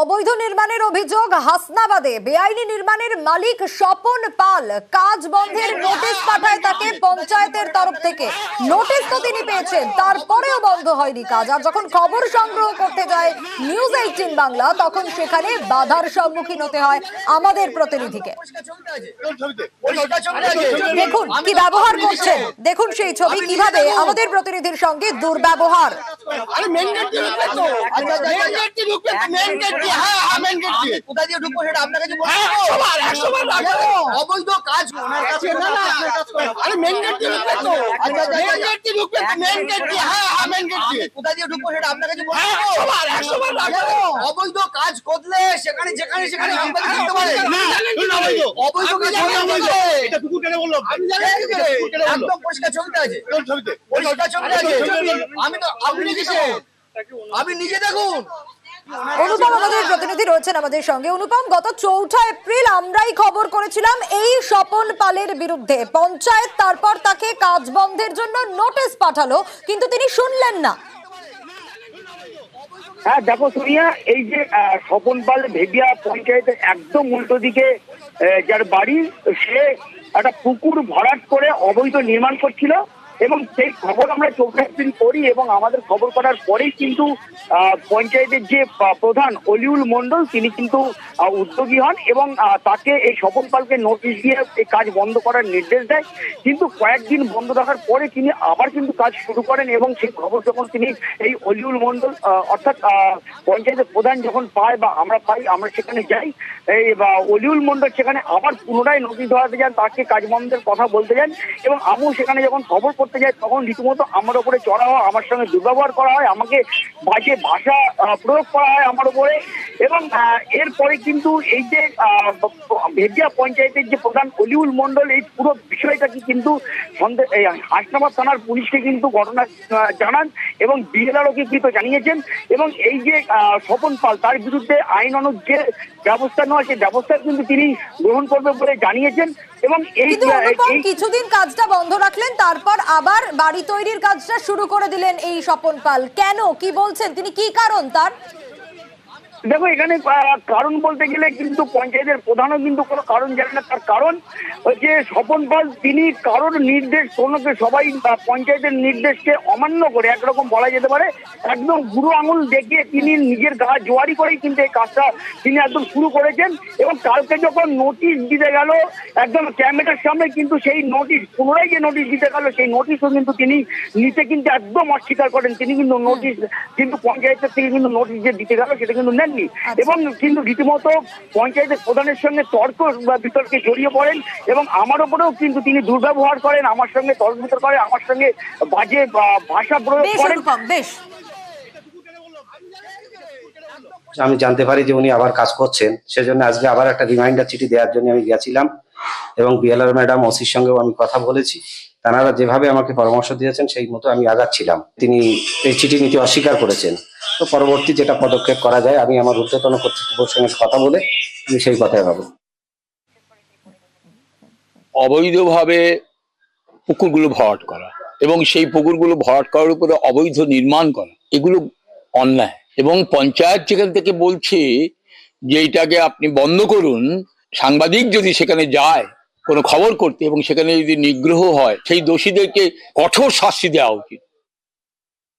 অবৈধ নির্মাণের অভিযোগ হাসনাবাদে বেআইনি নির্মাণের মালিক স্বপন পাল কাজ বন্ধের নোটিশ পাঠায় তাকে পঞ্চায়েতের তরফ থেকে। নোটিশ তো তিনি পেয়েছেন, তারপরেও বন্ধ হয়নি কাজ। আর যখন খবর সংগ্রহ করতে যায় নিউজ 18 বাংলা, তখন সেখানে বাধার সম্মুখীন হতে হয় আমাদের প্রতিনিধিকে। দেখুন কি ব্যবহার করছেন, দেখুন সেই ছবি, কিভাবে আমাদের প্রতিনিধির সঙ্গে দুর্ব্যবহার। অবৈধ কাজ অবৈধ কাজ করলে সেখানে যেখানে সেখানে একদম পরিষ্কার ছবিটা আছে, পরিষ্কার ছবিটা আছে। আমি তো আপনি নিজে দেখুন। অনুপম আমাদের প্রতিনিধি রয়েছেন আমাদের সঙ্গে। অনুপম, গত 4 এপ্রিল আমরাই খবর করেছিলাম এই স্বপন পালের বিরুদ্ধে। পঞ্চায়েত তারপর তাকে কাজ বন্ধের জন্য নোটিশ পাঠালো, কিন্তু তিনি শুনলেন না। হ্যাঁ দেখো সোনিয়া, এই যে স্বপন পাল ভেদিয়া পঞ্চায়েতের একদম উল্টো দিকে যার বাড়ি, সে একটা পুকুর ভরাট করে অবৈধ নির্মাণ করছিল এবং সেই খবর আমরা 4 এপ্রিল করি এবং আমাদের খবর করার পরেই কিন্তু পঞ্চায়েতের যে প্রধান অলিউল মন্ডল তিনি কিন্তু উদ্যোগী হন এবং তাকে এই স্বপন পালকে নোটিশ দিয়ে এই কাজ বন্ধ করার নির্দেশ দেয়। কিন্তু কয়েকদিন বন্ধ রাখার পরে তিনি আবার কিন্তু কাজ শুরু করেন এবং সেই খবর যখন তিনি এই অলিউল মন্ডল অর্থাৎ পঞ্চায়েতের প্রধান যখন পায় বা আমরা পাই, আমরা সেখানে যাই, এই অলিউল মন্ডল সেখানে আবার পুনরায় নোটিশ ধরাতে যান, তাকে কাজ বন্ধের কথা বলতে যান এবং আমিও সেখানে যখন খবর করতে যাই তখন রীতিমতো আমার উপরে চড়া হয়, আমার সঙ্গে দুর্ব্যবহার করা হয়, আমাকে বাজে ভাষা প্রয়োগ করা হয় আমার উপরে। এবং এরপরে কিন্তু এই যে ভেদিয়া পঞ্চায়েতের যে প্রধান অলিউল মন্ডল এই পুরো বিষয়টাকে কিন্তু হাসনাবাদ থানার পুলিশকে কিন্তু ঘটনা জানান এবং বিএলআরওকে কিন্তু জানিয়েছেন এবং এই যে স্বপন পাল তার বিরুদ্ধে আইনানুগ যে ব্যবস্থা নেওয়া সেই ব্যবস্থা কিন্তু তিনি গ্রহণ করবে বলে জানিয়েছেন। এবং এই কিছুদিন কাজটা বন্ধ রাখলেন, তারপর আবার বাড়ি তৈরির কাজটা শুরু করে দিলেন এই স্বপন পাল। কেন, কি বলছেন তিনি, কি কারণ তার? দেখো এখানে কারণ বলতে গেলে কিন্তু পঞ্চায়েতের প্রধানও কিন্তু কোনো কারণ জানে না। তার কারণ হচ্ছে স্বপন পাল তিনি কারোর নির্দেশ সবাই পঞ্চায়েতের নির্দেশকে অমান্য করে, একরকম বলা যেতে পারে একদম বুড়ো আঙুল দেখিয়ে তিনি নিজের গা জোয়ারি করেই কিন্তু এই কাজটা তিনি একদম শুরু করেছেন। এবং কালকে যখন নোটিশ দিতে গেল একদম ক্যামেরার সামনে, কিন্তু সেই নোটিশ পুনরায় যে নোটিশ দিতে গেল সেই নোটিশও কিন্তু তিনি নিতে কিন্তু একদম অস্বীকার করেন। তিনি কিন্তু নোটিশ কিন্তু পঞ্চায়েতের থেকে কিন্তু নোটিশ যে দিতে গেল সেটা কিন্তু নেন এবং কিন্তু রীতিমতো পঞ্চায়েতের প্রধানের সঙ্গে তর্ক বা বিতর্কে জড়িয়ে পড়েন এবং আমার উপরেও কিন্তু তিনি দুর্ব্যবহার করেন, আমার সঙ্গে তর্ক বিতর্ক করেন, আমার সঙ্গে বাজে ভাষা প্রয়োগ করেন। আমি জানতে পারি যে উনি আবার কাজ করছেন, সেজন্য আজকে আবার একটা রিমাইন্ডার চিঠি দেওয়ার জন্য আমি গেছিলাম এবং বিএলআর ম্যাডাম ওসির সঙ্গেও আমি কথা বলেছি। তারা যেভাবে আমাকে পরামর্শ দিয়েছেন সেই মতো আমি আগাচ্ছিলাম। তিনি এই চিঠি নিতে অস্বীকার করেছেন। তো পরবর্তী যেটা পদক্ষেপ করা যায় আমি আমার ঊর্ধ্বতন কর্তৃপক্ষের সঙ্গে কথা বলে আমি সেই কথাই ভাবো। অবৈধভাবে পুকুরগুলো ভরাট করা এবং সেই পুকুরগুলো ভরাট করার উপরে অবৈধ নির্মাণ করা, এগুলো অন্যায়। এবং পঞ্চায়েত যেখান থেকে বলছে যে এটাকে আপনি বন্ধ করুন, সাংবাদিক যদি সেখানে যায় কোনো খবর করতে এবং সেখানে যদি নিগ্রহ হয়, সেই দোষীদেরকে কঠোর শাস্তি দেওয়া উচিত।